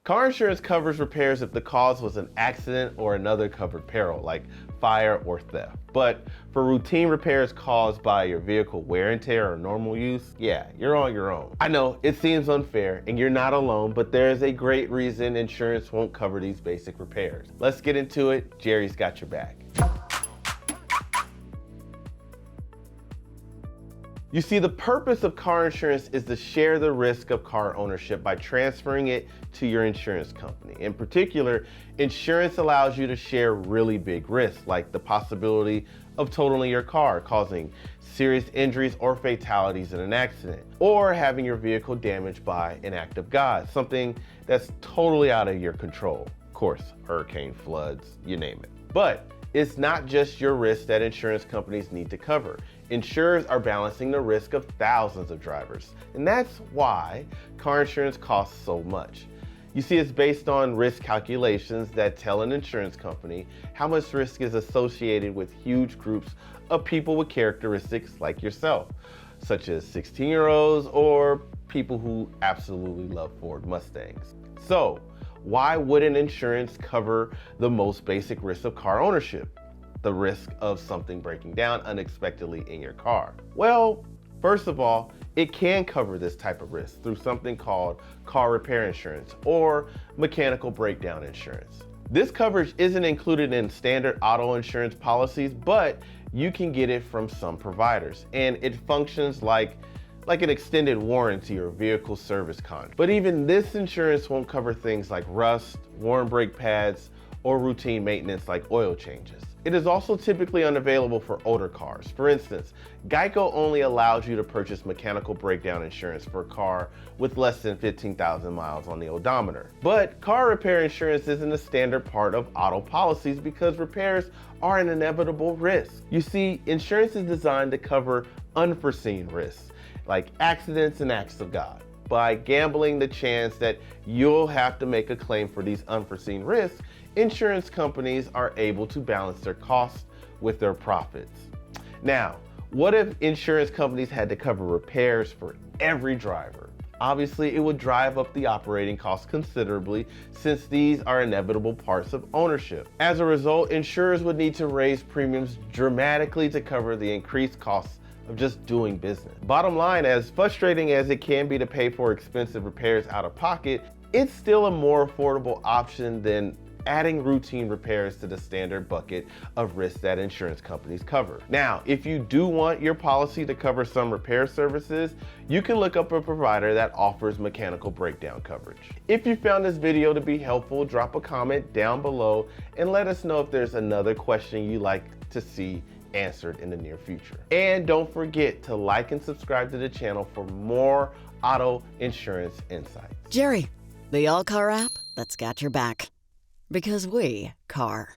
Car insurance covers repairs if the cause was an accident or another covered peril, like fire or theft. But for routine repairs caused by your vehicle wear and tear or normal use, yeah, you're on your own. I know it seems unfair and you're not alone, but there is a great reason insurance won't cover these basic repairs. Let's get into it. Jerry's got your back. You see, the purpose of car insurance is to share the risk of car ownership by transferring it to your insurance company. In particular, insurance allows you to share really big risks, like the possibility of totaling your car, causing serious injuries or fatalities in an accident, or having your vehicle damaged by an act of God, something that's totally out of your control. Of course, hurricane, floods, you name it. But it's not just your risk that insurance companies need to cover. Insurers are balancing the risk of thousands of drivers, and that's why car insurance costs so much. You see, it's based on risk calculations that tell an insurance company how much risk is associated with huge groups of people with characteristics like yourself, such as 16-year-olds or people who absolutely love Ford Mustangs. So, why wouldn't insurance cover the most basic risk of car ownership? The risk of something breaking down unexpectedly in your car. Well, first of all, it can cover this type of risk through something called car repair insurance or mechanical breakdown insurance. This coverage isn't included in standard auto insurance policies, but you can get it from some providers, and it functions like an extended warranty or vehicle service contract. But even this insurance won't cover things like rust, worn brake pads, or routine maintenance like oil changes. It is also typically unavailable for older cars. For instance, Geico only allows you to purchase mechanical breakdown insurance for a car with less than 15,000 miles on the odometer. But car repair insurance isn't a standard part of auto policies because repairs are an inevitable risk. You see, insurance is designed to cover unforeseen risks, like accidents and acts of God. By gambling the chance that you'll have to make a claim for these unforeseen risks, insurance companies are able to balance their costs with their profits. Now, what if insurance companies had to cover repairs for every driver? Obviously, it would drive up the operating costs considerably since these are inevitable parts of ownership. As a result, insurers would need to raise premiums dramatically to cover the increased costs of just doing business. Bottom line, as frustrating as it can be to pay for expensive repairs out of pocket, it's still a more affordable option than adding routine repairs to the standard bucket of risks that insurance companies cover. Now, if you do want your policy to cover some repair services, you can look up a provider that offers mechanical breakdown coverage. If you found this video to be helpful, drop a comment down below and let us know if there's another question you'd like to see answered in the near future. And don't forget to like and subscribe to the channel for more auto insurance insights. Jerry, the All Car app that's got your back. Because we car.